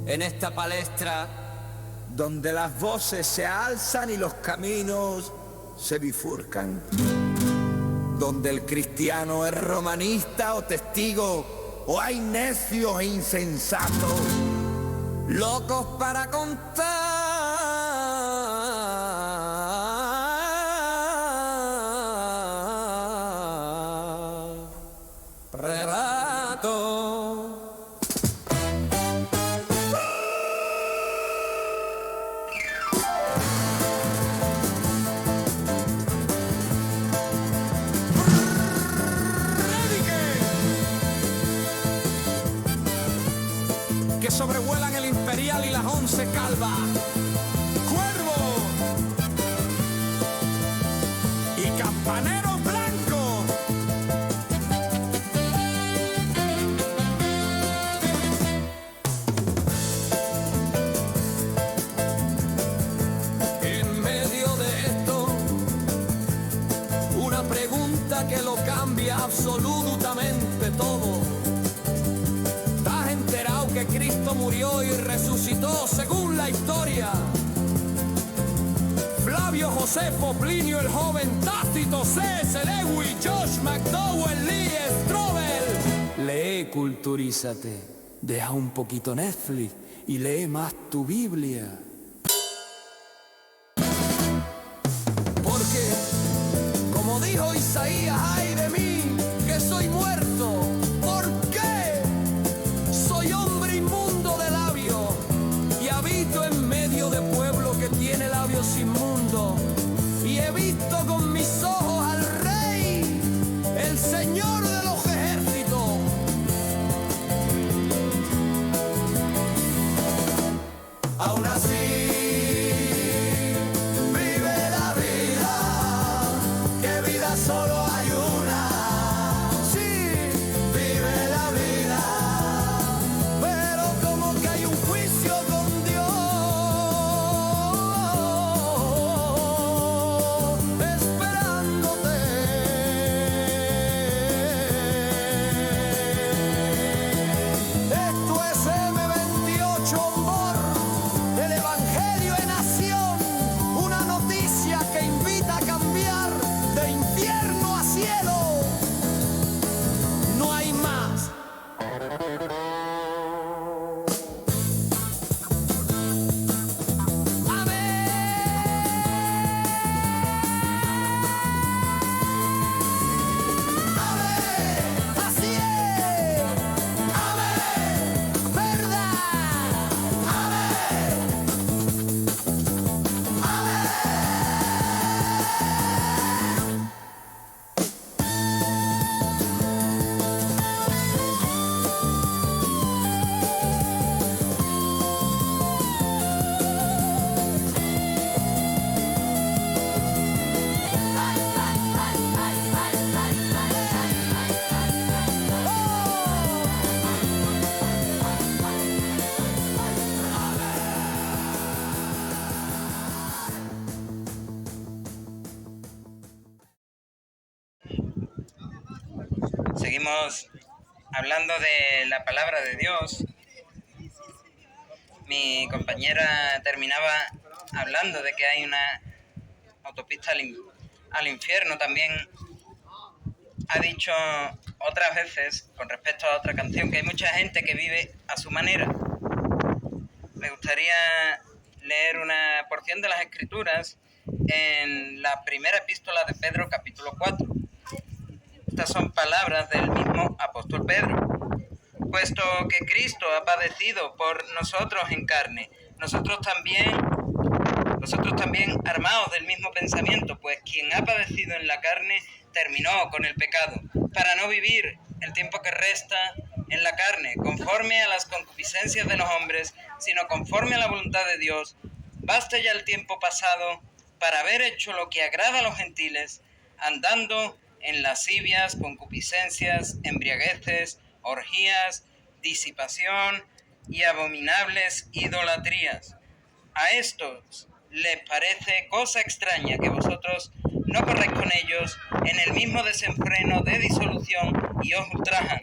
en esta palestra donde las voces se alzan y los caminos se bifurcan, donde el cristiano es romanista o testigo, o hay necios e insensatos, locos para contar relatos. Que sobrevuelan el Imperial y las 11 calvas. Cuervo y campaneros blancos. En medio de esto, una pregunta que lo cambia absolutamente todo. Que Cristo murió y resucitó según la historia. Flavio Josefo, Plinio el Joven, Tácito, C.S. Lewis, Josh McDowell, Lee Strobel. Lee, culturízate, deja un poquito Netflix y lee más tu Biblia. Porque, como dijo Isaías, ay de mí, que soy muerto. Tiene labios inmundos y he visto con mis ojos al Rey, el Señor de los ejércitos. Aún así vive la vida, que vida solo hay una. Sí, vive la vida, pero como que hay un juicio con Dios. Seguimos hablando de la palabra de Dios. Mi compañera terminaba hablando de que hay una autopista al infierno. También ha dicho otras veces, con respecto a otra canción, que hay mucha gente que vive a su manera. Me gustaría leer una porción de las Escrituras en la primera epístola de Pedro, capítulo 4. Estas son palabras del mismo apóstol Pedro. Puesto que Cristo ha padecido por nosotros en carne, nosotros también armados del mismo pensamiento, pues quien ha padecido en la carne terminó con el pecado, para no vivir el tiempo que resta en la carne, conforme a las concupiscencias de los hombres, sino conforme a la voluntad de Dios. Basta ya el tiempo pasado para haber hecho lo que agrada a los gentiles, andando en lascivias, concupiscencias, embriagueces, orgías, disipación y abominables idolatrías. A estos les parece cosa extraña que vosotros no corréis con ellos en el mismo desenfreno de disolución y os ultrajan,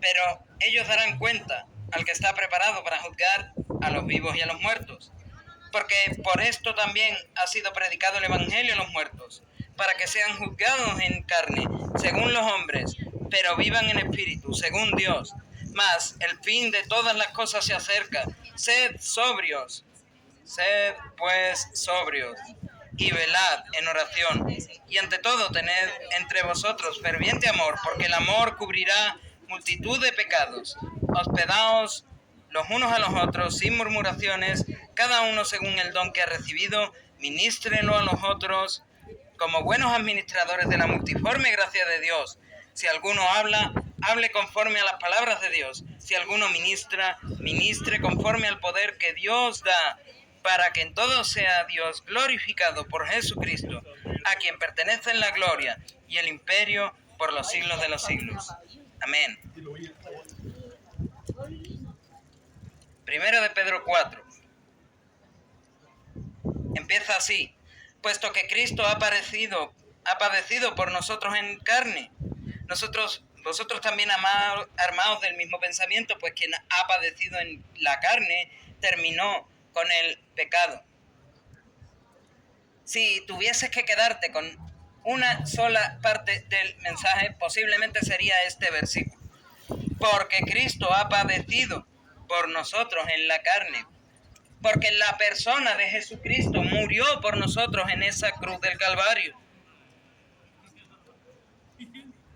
pero ellos darán cuenta al que está preparado para juzgar a los vivos y a los muertos. Porque por esto también ha sido predicado el Evangelio a los muertos, para que sean juzgados en carne, según los hombres, pero vivan en espíritu, según Dios. Mas el fin de todas las cosas se acerca. Sed sobrios, sed pues sobrios, y velad en oración. Y ante todo tened entre vosotros ferviente amor, porque el amor cubrirá multitud de pecados. Hospedaos los unos a los otros sin murmuraciones, cada uno según el don que ha recibido, ministrelo a los otros como buenos administradores de la multiforme gracia de Dios. Si alguno habla, hable conforme a las palabras de Dios. Si alguno ministra, ministre conforme al poder que Dios da, para que en todo sea Dios glorificado por Jesucristo, a quien pertenecen la gloria y el imperio por los siglos de los siglos. Amén. Primero de Pedro 4. Empieza así: puesto que Cristo ha padecido por nosotros en carne, vosotros también armados del mismo pensamiento, pues quien ha padecido en la carne terminó con el pecado. Si tuvieses que quedarte con una sola parte del mensaje, posiblemente sería este versículo: porque Cristo ha padecido por nosotros en la carne, porque la persona de Jesucristo murió por nosotros en esa cruz del Calvario.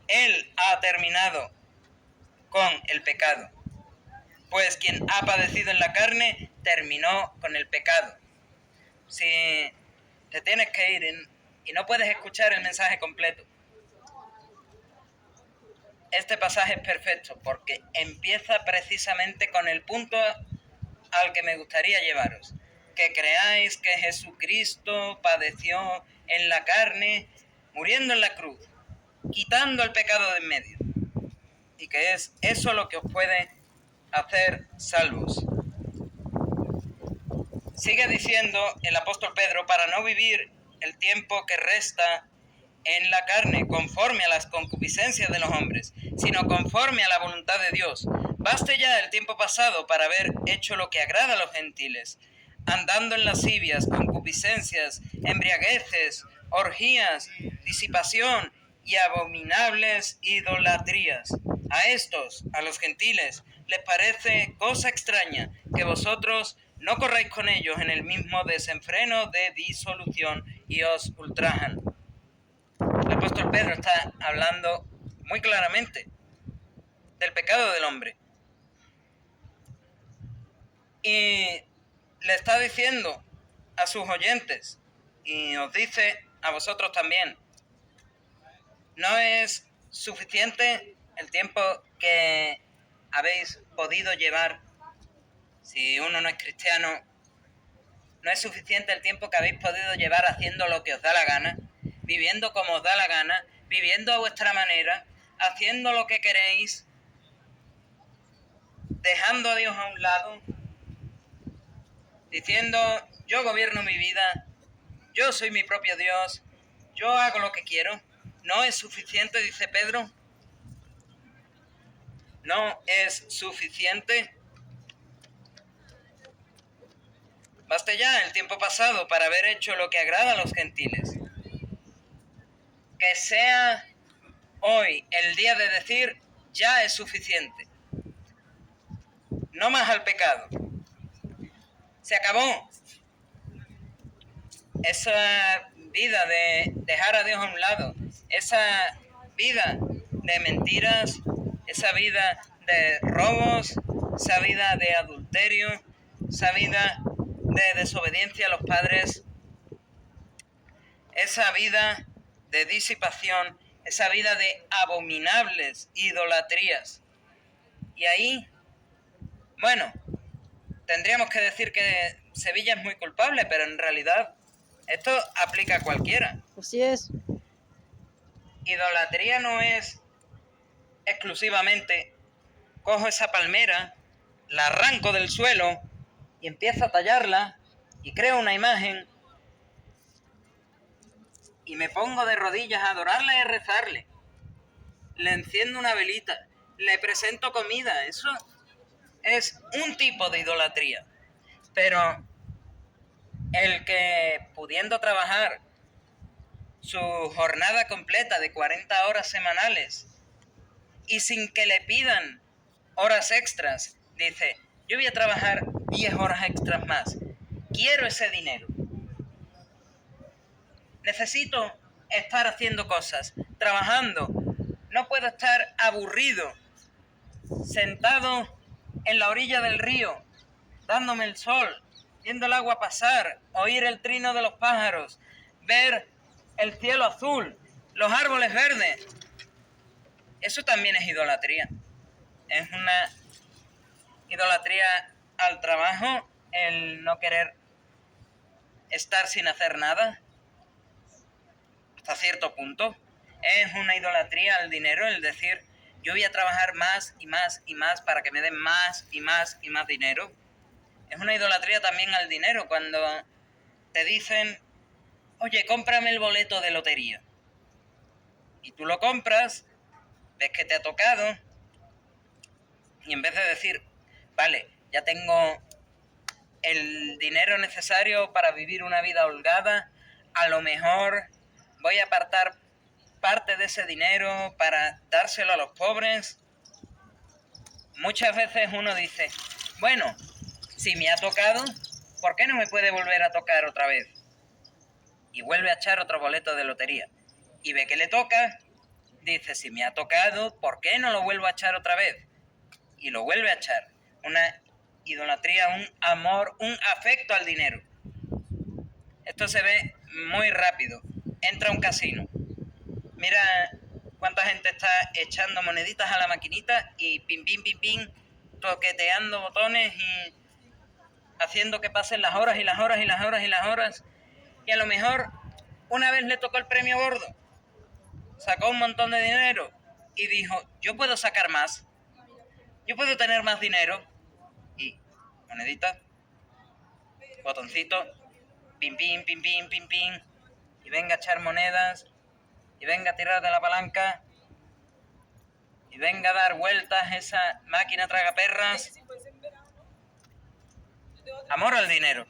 Él ha terminado con el pecado, pues quien ha padecido en la carne terminó con el pecado. Si te tienes que ir y no puedes escuchar el mensaje completo, este pasaje es perfecto porque empieza precisamente con el punto al que me gustaría llevaros: que creáis que Jesucristo padeció en la carne, muriendo en la cruz, quitando el pecado de en medio, y que es eso lo que os puede hacer salvos. Sigue diciendo el apóstol Pedro: para no vivir el tiempo que resta en la carne conforme a las concupiscencias de los hombres, sino conforme a la voluntad de Dios. Baste ya el tiempo pasado para haber hecho lo que agrada a los gentiles, andando en lascivias, concupiscencias, embriagueces, orgías, disipación y abominables idolatrías. A estos, a los gentiles, les parece cosa extraña que vosotros no corráis con ellos en el mismo desenfreno de disolución y os ultrajan. El apóstol Pedro está hablando muy claramente del pecado del hombre. Y le está diciendo a sus oyentes, y os dice a vosotros también: no es suficiente el tiempo que habéis podido llevar. Si uno no es cristiano, no es suficiente el tiempo que habéis podido llevar haciendo lo que os da la gana, viviendo como os da la gana, viviendo a vuestra manera, haciendo lo que queréis, dejando a Dios a un lado, diciendo: yo gobierno mi vida, yo soy mi propio Dios, yo hago lo que quiero. ¿No es suficiente?, dice Pedro. ¿No es suficiente? Baste ya el tiempo pasado para haber hecho lo que agrada a los gentiles. Que sea hoy el día de decir: ya es suficiente. No más al pecado. Se acabó. Esa vida de dejar a Dios a un lado, esa vida de mentiras, esa vida de robos, esa vida de adulterio, esa vida de desobediencia a los padres, esa vida de disipación, esa vida de abominables idolatrías. Y ahí, bueno, tendríamos que decir que Sevilla es muy culpable, pero en realidad esto aplica a cualquiera. Así es. Idolatría no es exclusivamente cojo esa palmera, la arranco del suelo y empiezo a tallarla y creo una imagen y me pongo de rodillas a adorarla y a rezarle. Le enciendo una velita, le presento comida. Eso es un tipo de idolatría. Pero el que pudiendo trabajar su jornada completa de 40 horas semanales y sin que le pidan horas extras, dice, yo voy a trabajar 10 horas extras más, quiero ese dinero, necesito estar haciendo cosas, trabajando, no puedo estar aburrido, sentado en la orilla del río, dándome el sol, viendo el agua pasar, oír el trino de los pájaros, ver el cielo azul, los árboles verdes. Eso también es idolatría. Es una idolatría al trabajo, el no querer estar sin hacer nada, hasta cierto punto. Es una idolatría al dinero, el decir, yo voy a trabajar más y más y más para que me den más y más y más dinero. Es una idolatría también al dinero cuando te dicen, oye, cómprame el boleto de lotería. Y tú lo compras, ves que te ha tocado, y en vez de decir, vale, ya tengo el dinero necesario para vivir una vida holgada, a lo mejor voy a apartar parte de ese dinero para dárselo a los pobres. Muchas veces uno dice, bueno, si me ha tocado, ¿por qué no me puede volver a tocar otra vez? Y vuelve a echar otro boleto de lotería. Y ve que le toca, dice, si me ha tocado, ¿por qué no lo vuelvo a echar otra vez? Y lo vuelve a echar. Una idolatría, un amor, un afecto al dinero. Esto se ve muy rápido. Entra a un casino. Mira cuánta gente está echando moneditas a la maquinita y pim, pim, pim, pim, toqueteando botones y haciendo que pasen las horas y las horas y las horas y las horas. Y a lo mejor una vez le tocó el premio gordo, sacó un montón de dinero y dijo, yo puedo sacar más, yo puedo tener más dinero. Y monedita, botoncito, pim, pim, pim, pim, pim, pim, y venga a echar monedas, y venga a tirar de la palanca, y venga a dar vueltas esa máquina tragaperras. Amor al dinero.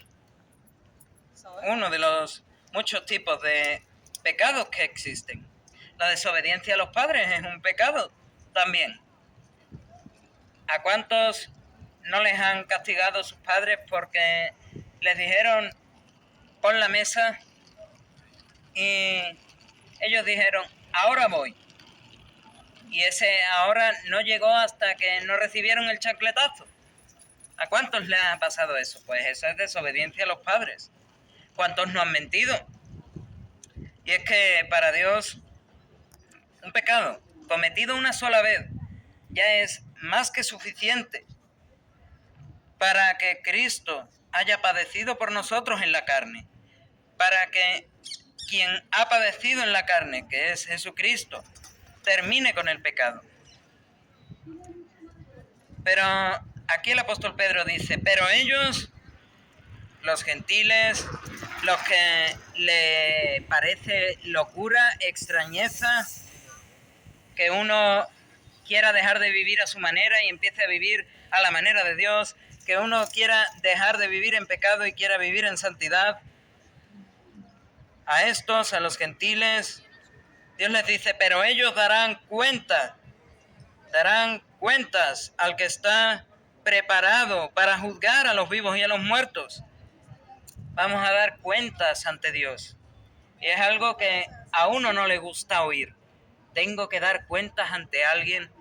Uno de los muchos tipos de pecados que existen. La desobediencia a los padres es un pecado también. ¿A cuántos no les han castigado sus padres porque les dijeron pon la mesa y ellos dijeron ahora voy? Y ese ahora no llegó hasta que no recibieron el chancletazo. ¿A cuántos les ha pasado eso? Pues eso es desobediencia a los padres. ¿Cuántos no han mentido? Y es que para Dios un pecado cometido una sola vez ya es más que suficiente para que Cristo haya padecido por nosotros en la carne, para que quien ha padecido en la carne, que es Jesucristo, termine con el pecado. Pero aquí el apóstol Pedro dice, pero ellos, los gentiles, los que le parece locura, extrañeza, que uno quiera dejar de vivir a su manera y empiece a vivir a la manera de Dios, que uno quiera dejar de vivir en pecado y quiera vivir en santidad, a estos, a los gentiles, Dios les dice, pero ellos darán cuentas al que está preparado para juzgar a los vivos y a los muertos. Vamos a dar cuentas ante Dios. Y es algo que a uno no le gusta oír. Tengo que dar cuentas ante alguien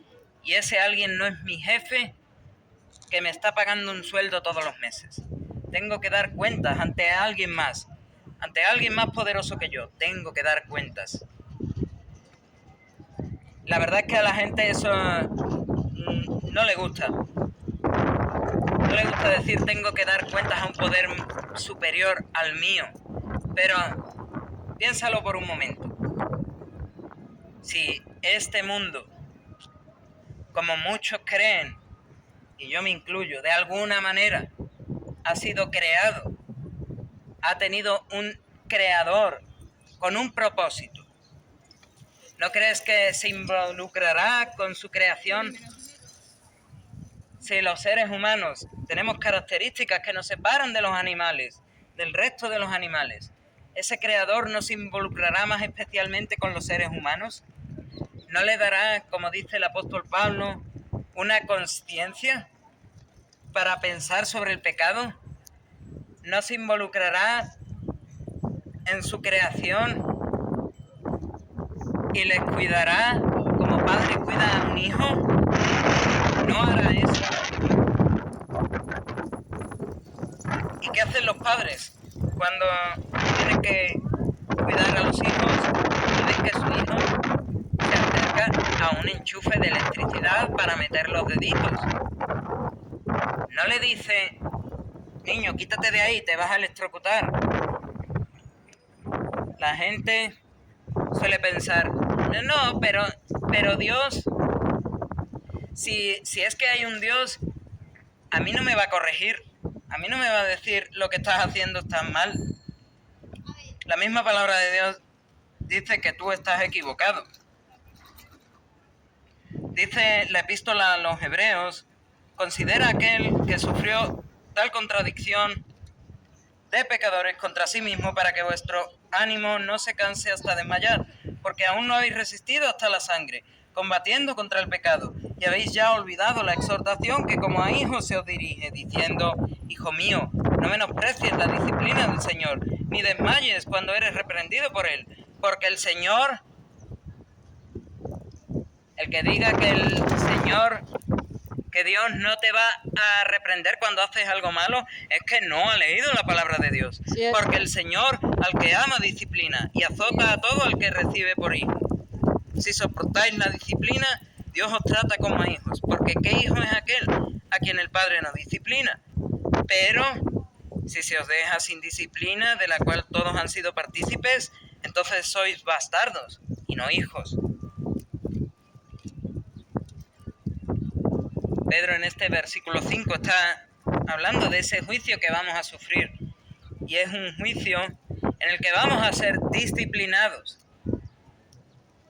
y ese alguien no es mi jefe que me está pagando un sueldo todos los meses. Tengo que dar cuentas ante alguien más poderoso que yo. Tengo que dar cuentas. La verdad es que a la gente eso no le gusta. No le gusta decir tengo que dar cuentas a un poder superior al mío. Pero piénsalo por un momento. Si este mundo, como muchos creen, y yo me incluyo, de alguna manera ha sido creado, ha tenido un creador con un propósito, ¿no crees que se involucrará con su creación Si los seres humanos tenemos características que nos separan de los animales, del resto de los animales, ¿ese creador no se involucrará más especialmente con los seres humanos? ¿No le dará, como dice el apóstol Pablo, una conciencia para pensar sobre el pecado? ¿No se involucrará en su creación y les cuidará como padre cuida a un hijo? No hará eso. ¿Y qué hacen los padres cuando tienen que cuidar a los hijos y ven que su hijo se acerca a un enchufe de electricidad para meter los deditos? No le dice: niño, quítate de ahí, te vas a electrocutar. La gente suele pensar: no, pero Dios, si es que hay un Dios, a mí no me va a corregir, a mí no me va a decir lo que estás haciendo está mal. La misma palabra de Dios dice que tú estás equivocado. Dice la epístola a los Hebreos: considera aquel que sufrió tal contradicción de pecadores contra sí mismo, para que vuestro ánimo no se canse hasta desmayar, porque aún no habéis resistido hasta la sangre, combatiendo contra el pecado, y habéis ya olvidado la exhortación que como a hijos se os dirige, diciendo: hijo mío, no menosprecies la disciplina del Señor, ni desmayes cuando eres reprendido por él, porque el Señor, el que diga que el Señor, que Dios no te va a reprender cuando haces algo malo, es que no ha leído la palabra de Dios. Sí, Porque el Señor al que ama disciplina y azota a todo el que recibe por hijo. Si soportáis la disciplina, Dios os trata como a hijos. Porque ¿qué hijo es aquel a quien el Padre no disciplina? Pero si se os deja sin disciplina, de la cual todos han sido partícipes, entonces sois bastardos y no hijos. Pedro en este versículo 5 está hablando de ese juicio que vamos a sufrir. Y es un juicio en el que vamos a ser disciplinados.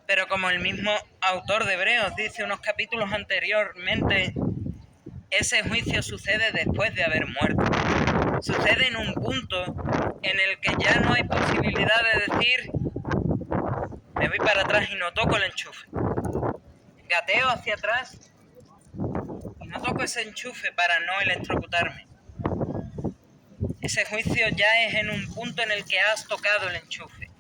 Pero como el mismo autor de Hebreos dice unos capítulos anteriormente, ese juicio sucede después de haber muerto. Sucede en un punto en el que ya no hay posibilidad de decir: me voy para atrás y no toco el enchufe. Gateo hacia atrás y no toco ese enchufe para no electrocutarme. Ese juicio ya es en un punto en el que has tocado el enchufe.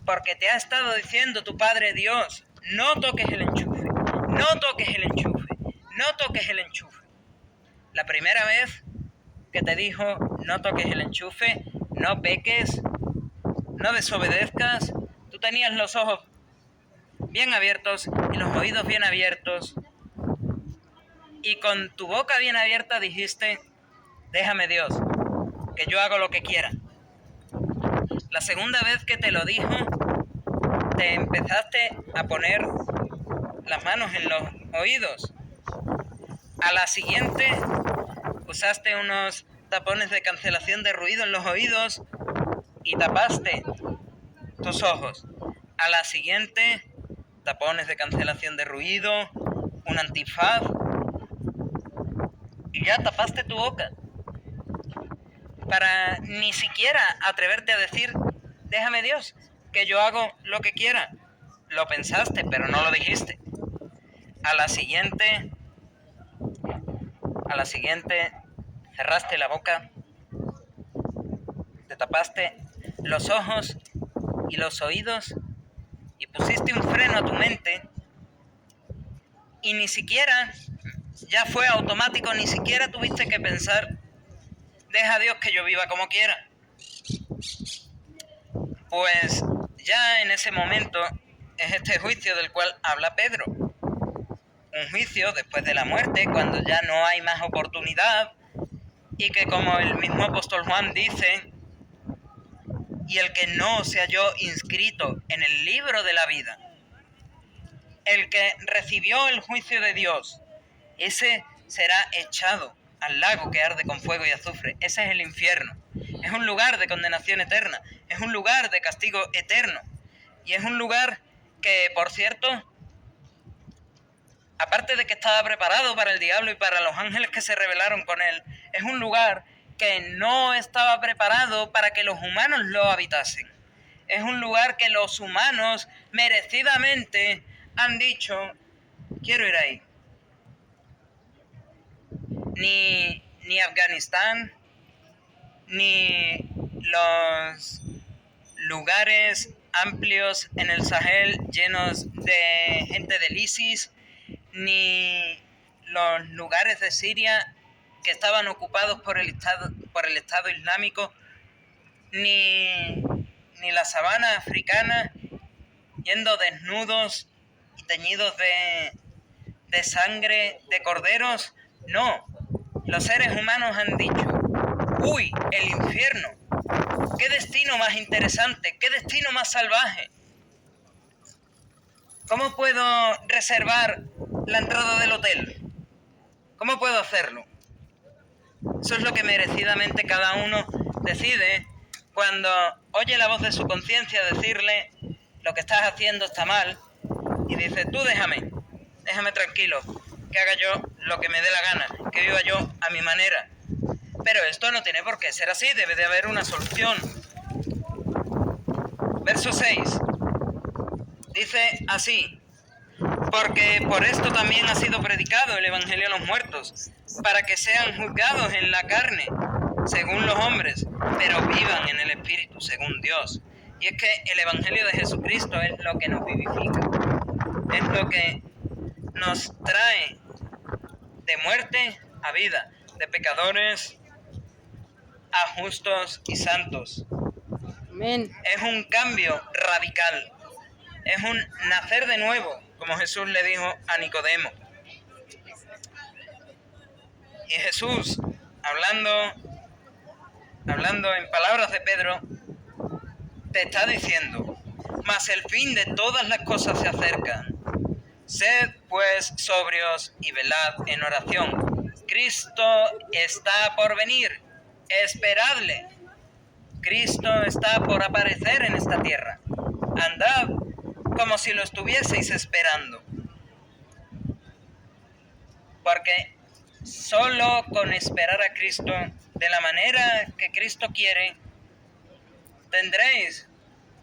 Porque te ha estado diciendo tu Padre Dios: no toques el enchufe, no toques el enchufe, no toques el enchufe. La primera vez que te dijo: no toques el enchufe, no peques, no desobedezcas, tú tenías los ojos bien abiertos y los oídos bien abiertos. Y con tu boca bien abierta dijiste: déjame Dios, que yo hago lo que quiera. La segunda vez que te lo dijo, te empezaste a poner las manos en los oídos. A la siguiente, usaste unos tapones de cancelación de ruido en los oídos y tapaste tus ojos. A la siguiente, tapones de cancelación de ruido, un antifaz, y ya tapaste tu boca. Para ni siquiera atreverte a decir: déjame Dios, que yo hago lo que quiera. Lo pensaste, pero no lo dijiste. A la siguiente, cerraste la boca, te tapaste los ojos y los oídos y pusiste un freno a tu mente, y ni siquiera, ya fue automático, ni siquiera tuviste que pensar: deja a Dios que yo viva como quiera. Pues ya en ese momento es este juicio del cual habla Pedro. Un juicio después de la muerte, cuando ya no hay más oportunidad, y que, como el mismo apóstol Juan dice: y el que no se halló inscrito en el libro de la vida, el que recibió el juicio de Dios, ese será echado al lago que arde con fuego y azufre. Ese es el infierno. Es un lugar de condenación eterna, es un lugar de castigo eterno, y es un lugar que, por cierto, aparte de que estaba preparado para el diablo y para los ángeles que se rebelaron con él, es un lugar que no estaba preparado para que los humanos lo habitasen. Es un lugar que los humanos merecidamente han dicho, quiero ir ahí. Ni Afganistán, ni los lugares amplios en el Sahel llenos de gente del ISIS, ni los lugares de Siria que estaban ocupados por el Estado Islámico, ni la sabana africana yendo desnudos y teñidos de sangre de corderos. No, los seres humanos han dicho, uy, el infierno, qué destino más interesante, qué destino más salvaje. ¿Cómo puedo reservar la entrada del hotel? ¿Cómo puedo hacerlo? Eso es lo que merecidamente cada uno decide cuando oye la voz de su conciencia decirle lo que estás haciendo está mal y dice, tú déjame tranquilo, que haga yo lo que me dé la gana, que viva yo a mi manera. Pero esto no tiene por qué ser así, debe de haber una solución. Verso 6 dice así, porque por esto también ha sido predicado el Evangelio a los muertos, para que sean juzgados en la carne, según los hombres, pero vivan en el Espíritu, según Dios. Y es que el Evangelio de Jesucristo es lo que nos vivifica, es lo que nos trae de muerte a vida, de pecadores a justos y santos. Amén. Es un cambio radical, es un nacer de nuevo, como Jesús le dijo a Nicodemo. Y Jesús, hablando en palabras de Pedro, te está diciendo, mas el fin de todas las cosas se acerca. Sed pues sobrios y velad en oración. Cristo está por venir, esperadle. Cristo está por aparecer en esta tierra. Andad como si lo estuvieseis esperando. Porque solo con esperar a Cristo de la manera que Cristo quiere, tendréis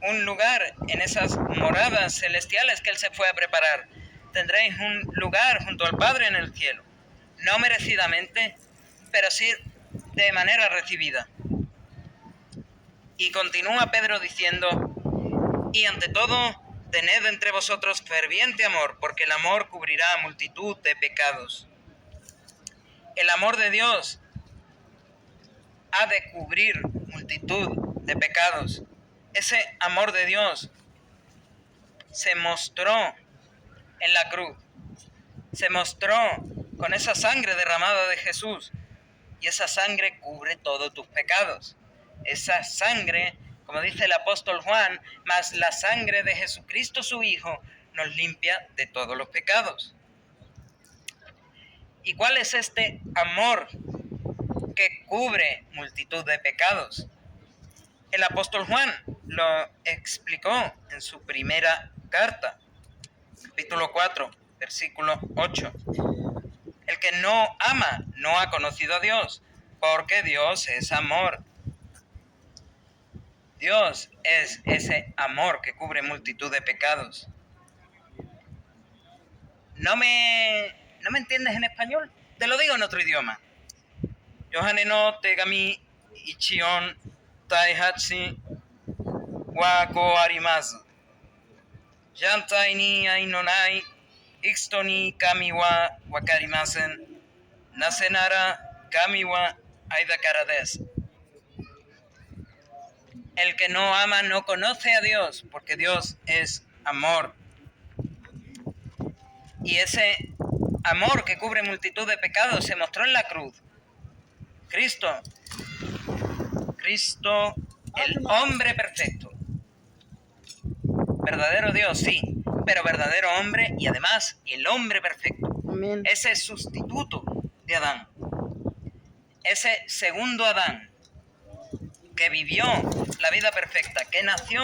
un lugar en esas moradas celestiales que Él se fue a preparar. Tendréis un lugar junto al Padre en el cielo. No merecidamente, pero sí de manera recibida. Y continúa Pedro diciendo, y ante todo, tened entre vosotros ferviente amor, porque el amor cubrirá multitud de pecados. El amor de Dios ha de cubrir multitud de pecados. Ese amor de Dios se mostró en la cruz. Se mostró con esa sangre derramada de Jesús. Y esa sangre cubre todos tus pecados. Esa sangre, como dice el apóstol Juan, más la sangre de Jesucristo su Hijo, nos limpia de todos los pecados. ¿Y cuál es este amor que cubre multitud de pecados? El apóstol Juan lo explicó en su primera carta, capítulo 4, versículo 8. El que no ama no ha conocido a Dios, porque Dios es amor. Dios es ese amor que cubre multitud de pecados. ¿No me entiendes en español? Te lo digo en otro idioma. Yohane no tegami ichion taihatsi wako arimasu. Yantai ni ainonai ixto ni kami wa wakarimasen. Nasenara kami wa aidakara desu. El que no ama no conoce a Dios, porque Dios es amor. Y ese amor que cubre multitud de pecados se mostró en la cruz. Cristo, el hombre perfecto. Verdadero Dios, sí, pero verdadero hombre y además el hombre perfecto. Amén. Ese sustituto de Adán. Ese segundo Adán que vivió la vida perfecta, que nació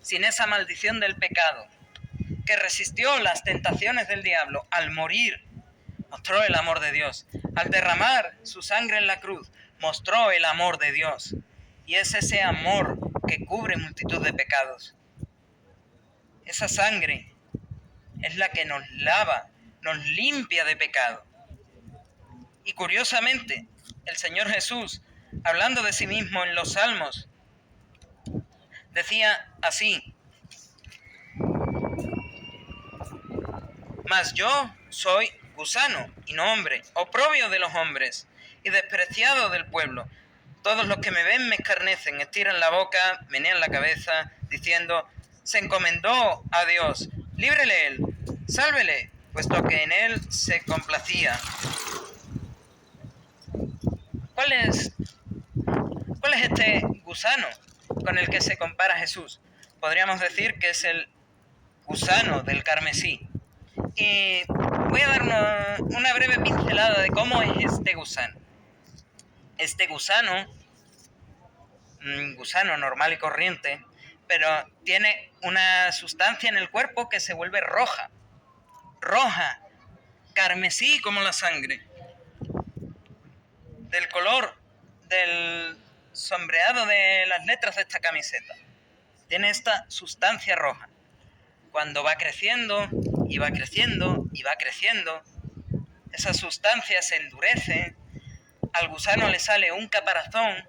sin esa maldición del pecado, que resistió las tentaciones del diablo, al morir, mostró el amor de Dios. Al derramar su sangre en la cruz, mostró el amor de Dios. Y es ese amor que cubre multitud de pecados. Esa sangre es la que nos lava, nos limpia de pecado. Y curiosamente, el Señor Jesús, hablando de sí mismo en los Salmos, decía así: mas yo soy gusano y no hombre, oprobio de los hombres y despreciado del pueblo. Todos los que me ven me escarnecen, estiran la boca, menean la cabeza, diciendo: se encomendó a Dios, líbrele él, sálvele, puesto que en él se complacía. ¿Cuál es este gusano con el que se compara Jesús? Podríamos decir que es el gusano del carmesí. Y voy a dar una breve pincelada de cómo es este gusano. Este gusano, un gusano normal y corriente, pero tiene una sustancia en el cuerpo que se vuelve roja, carmesí como la sangre, del color del sombreado de las letras de esta camiseta. Tiene esta sustancia roja. Cuando va creciendo y va creciendo y va creciendo, esa sustancia se endurece, al gusano le sale un caparazón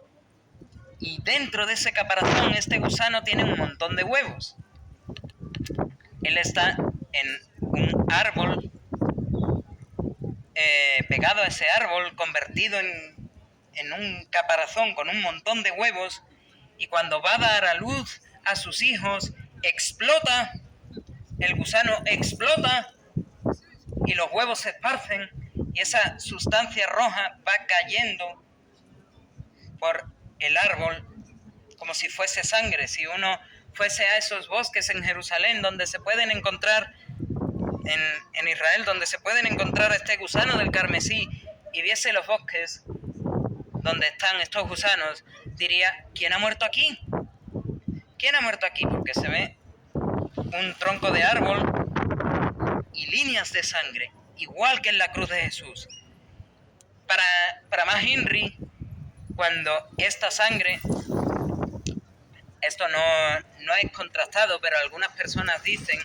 y dentro de ese caparazón este gusano tiene un montón de huevos. Él está en un árbol, pegado a ese árbol, convertido en un caparazón con un montón de huevos, y cuando va a dar a luz a sus hijos, explota, el gusano explota y los huevos se esparcen y esa sustancia roja va cayendo por el árbol como si fuese sangre. Si uno fuese a esos bosques en Jerusalén donde se pueden encontrar, en Israel, donde se pueden encontrar este gusano del carmesí, y viese los bosques donde están estos gusanos, diría: ¿quién ha muerto aquí? ¿Quién ha muerto aquí? Porque se ve un tronco de árbol y líneas de sangre, igual que en la cruz de Jesús. Para más Henry, cuando esta sangre, esto no es contrastado, pero algunas personas dicen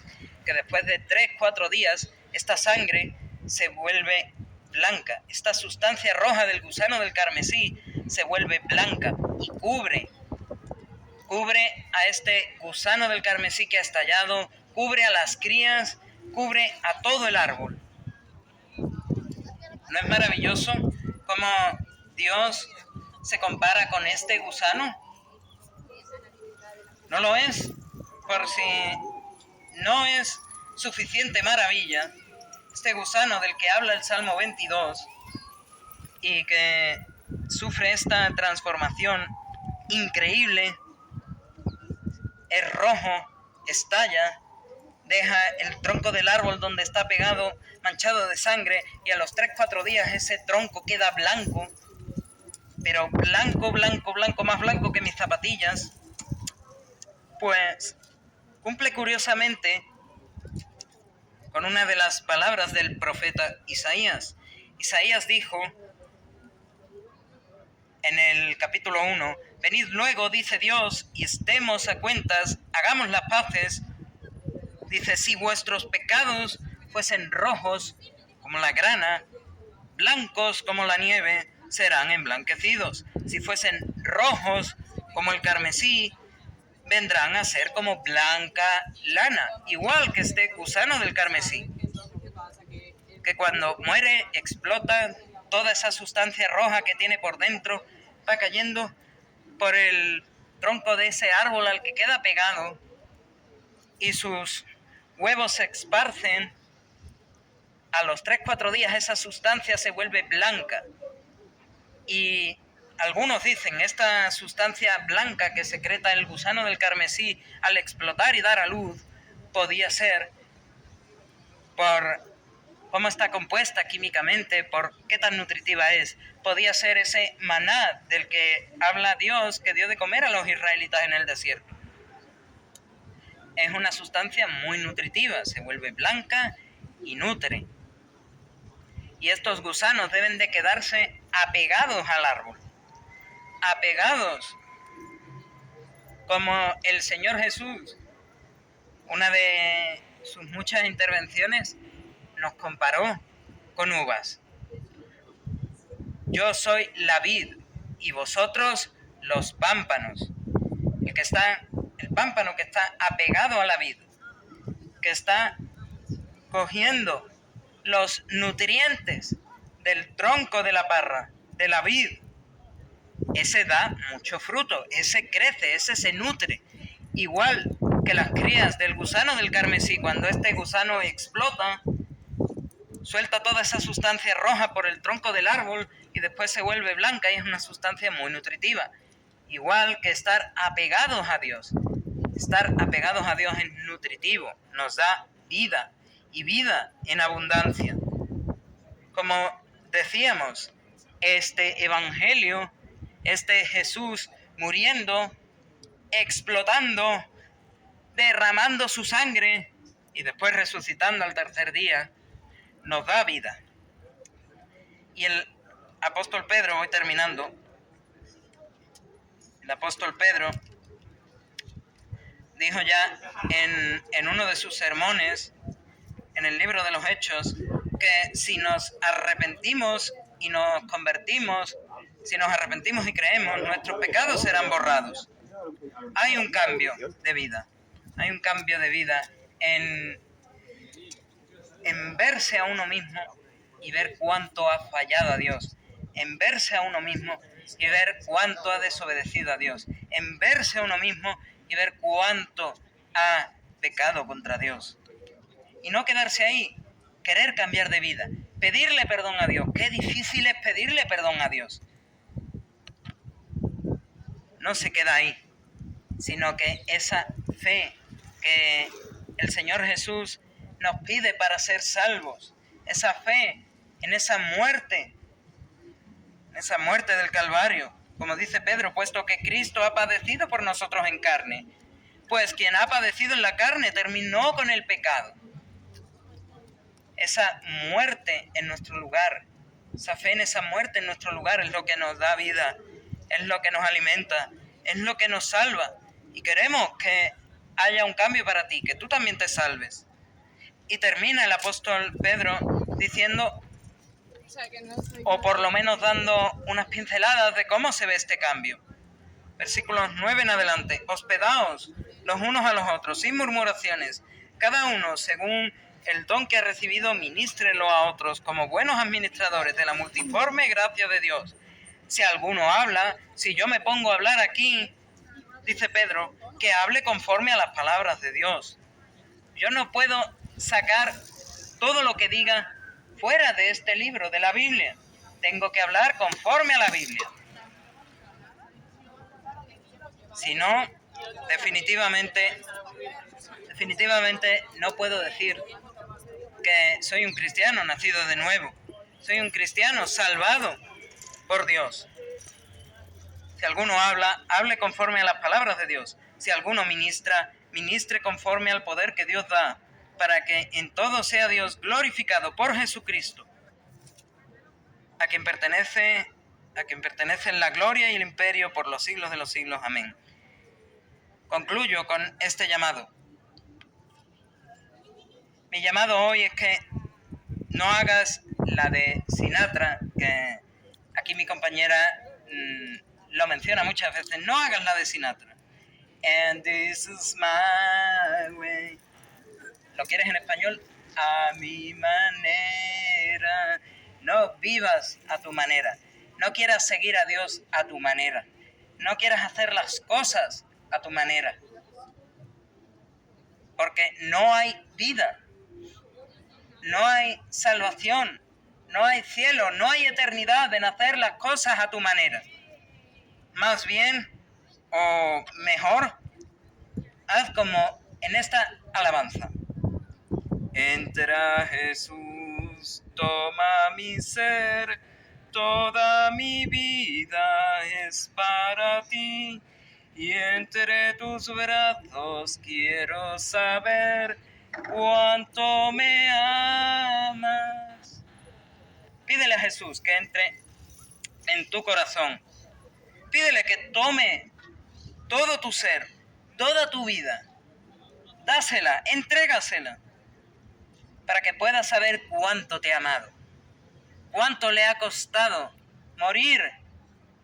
que después de 3-4 días esta sangre se vuelve blanca. Esta sustancia roja del gusano del carmesí se vuelve blanca y cubre a este gusano del carmesí que ha estallado, cubre a las crías, cubre a todo el árbol. ¿No es maravilloso cómo Dios se compara con este gusano? ¿No lo es? Por si no es suficiente maravilla, este gusano del que habla el Salmo 22 y que sufre esta transformación increíble, es rojo, estalla, deja el tronco del árbol donde está pegado manchado de sangre, y a los 3-4 días ese tronco queda blanco, pero blanco, más blanco que mis zapatillas. Pues cumple curiosamente con una de las palabras del profeta Isaías. Isaías dijo en el capítulo 1: venid luego, dice Dios, y estemos a cuentas, hagamos las paces. Dice: si vuestros pecados fuesen rojos como la grana, blancos como la nieve, serán emblanquecidos. Si fuesen rojos como el carmesí, vendrán a ser como blanca lana, igual que este gusano del carmesí, que cuando muere explota, toda esa sustancia roja que tiene por dentro va cayendo por el tronco de ese árbol al que queda pegado, y sus huevos se esparcen. A los 3-4 días esa sustancia se vuelve blanca, y algunos dicen esta sustancia blanca que secreta el gusano del carmesí al explotar y dar a luz podía ser por cómo está compuesta químicamente, por qué tan nutritiva es. Podía ser ese maná del que habla Dios, que dio de comer a los israelitas en el desierto. es una sustancia muy nutritiva, se vuelve blanca y nutre. Y estos gusanos deben de quedarse apegados al árbol, apegados, como el Señor Jesús, una de sus muchas intervenciones, nos comparó con uvas. Yo soy la vid y vosotros los pámpanos. El pámpano que está apegado a la vid, que está cogiendo los nutrientes del tronco de la parra, de la vid, ese da mucho fruto, ese crece, ese se nutre. Igual que las crías del gusano del carmesí, cuando este gusano explota, suelta toda esa sustancia roja por el tronco del árbol y después se vuelve blanca y es una sustancia muy nutritiva. Igual que estar apegados a Dios. Estar apegados a Dios es nutritivo, nos da vida y vida en abundancia. Como decíamos, este evangelio, este Jesús muriendo, explotando, derramando su sangre y después resucitando al tercer día, nos da vida. Y el apóstol Pedro, voy terminando, el apóstol Pedro dijo ya en uno de sus sermones, en el libro de los Hechos, que si nos arrepentimos y nos convertimos, si nos arrepentimos y creemos, nuestros pecados serán borrados. Hay un cambio de vida, hay un cambio de vida en verse a uno mismo y ver cuánto ha fallado a Dios, en verse a uno mismo y ver cuánto ha desobedecido a Dios, en verse a uno mismo y ver cuánto ha pecado contra Dios. Y no quedarse ahí, querer cambiar de vida, pedirle perdón a Dios. Qué difícil es pedirle perdón a Dios. No se queda ahí, sino que esa fe que el Señor Jesús nos pide para ser salvos, esa fe en esa muerte del Calvario, como dice Pedro, puesto que Cristo ha padecido por nosotros en carne, pues quien ha padecido en la carne terminó con el pecado. Esa muerte en nuestro lugar, esa fe en esa muerte en nuestro lugar es lo que nos da vida, es lo que nos alimenta, es lo que nos salva. Y queremos que haya un cambio para ti, que tú también te salves. Y termina el apóstol Pedro diciendo, o por lo menos dando unas pinceladas de cómo se ve este cambio. Versículos 9 en adelante. Hospedaos los unos a los otros, sin murmuraciones. Cada uno, según el don que ha recibido, ministrelo a otros como buenos administradores de la multiforme gracia de Dios. Si alguno habla, si yo me pongo a hablar aquí, dice Pedro, que hable conforme a las palabras de Dios. Yo no puedo sacar todo lo que diga fuera de este libro, de la Biblia. Tengo que hablar conforme a la Biblia. Si no, definitivamente no puedo decir que soy un cristiano nacido de nuevo. Soy un cristiano salvado por Dios. Si alguno habla, hable conforme a las palabras de Dios. Si alguno ministra, ministre conforme al poder que Dios da, para que en todo sea Dios glorificado por Jesucristo, a quien pertenecen la gloria y el imperio por los siglos de los siglos. Amén. Concluyo con este llamado. Mi llamado hoy es que no hagas la de Sinatra, que aquí mi compañera lo menciona muchas veces. No hagas la de Sinatra. And this is my way. ¿Lo quieres en español? A mi manera. No vivas a tu manera. No quieras seguir a Dios a tu manera. No quieras hacer las cosas a tu manera. Porque no hay vida. No hay salvación. No hay cielo. No hay eternidad en hacer las cosas a tu manera. Más bien, o mejor, haz como en esta alabanza. Entra Jesús, toma mi ser, toda mi vida es para ti. y entre tus brazos quiero saber cuánto me amas. Pídele a Jesús que entre en tu corazón. Pídele que tome todo tu ser, toda tu vida. Dásela, entrégasela, para que puedas saber cuánto te ha amado, cuánto le ha costado morir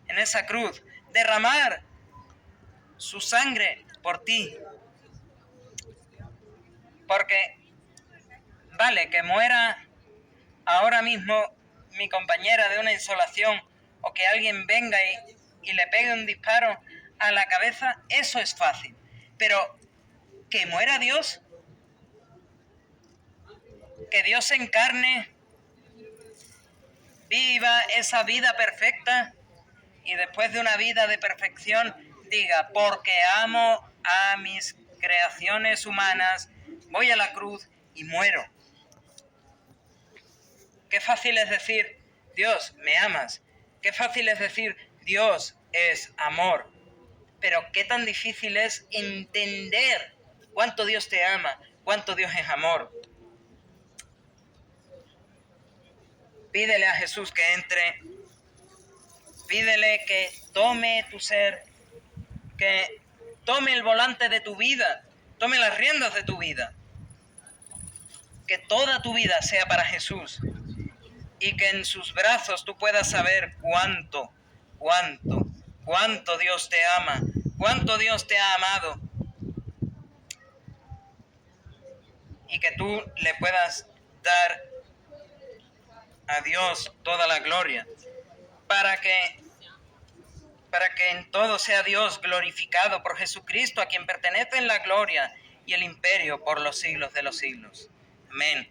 en esa cruz, derramar su sangre por ti. Porque vale que muera ahora mismo mi compañera de una insolación, o que alguien venga y le pegue un disparo a la cabeza, eso es fácil. Pero que muera Dios, que Dios se encarne, viva esa vida perfecta y después de una vida de perfección diga: porque amo a mis creaciones humanas, voy a la cruz y muero. Qué fácil es decir: Dios, me amas. Qué fácil es decir: Dios es amor. Pero qué tan difícil es entender cuánto Dios te ama, cuánto Dios es amor. Pídele a Jesús que entre. Pídele que tome tu ser, que tome el volante de tu vida, tome las riendas de tu vida. Que toda tu vida sea para Jesús y que en sus brazos tú puedas saber cuánto Dios te ama, cuánto Dios te ha amado, y que tú le puedas dar a Dios toda la gloria, para que en todo sea Dios glorificado por Jesucristo, a quien pertenecen la gloria y el imperio por los siglos de los siglos. Amén.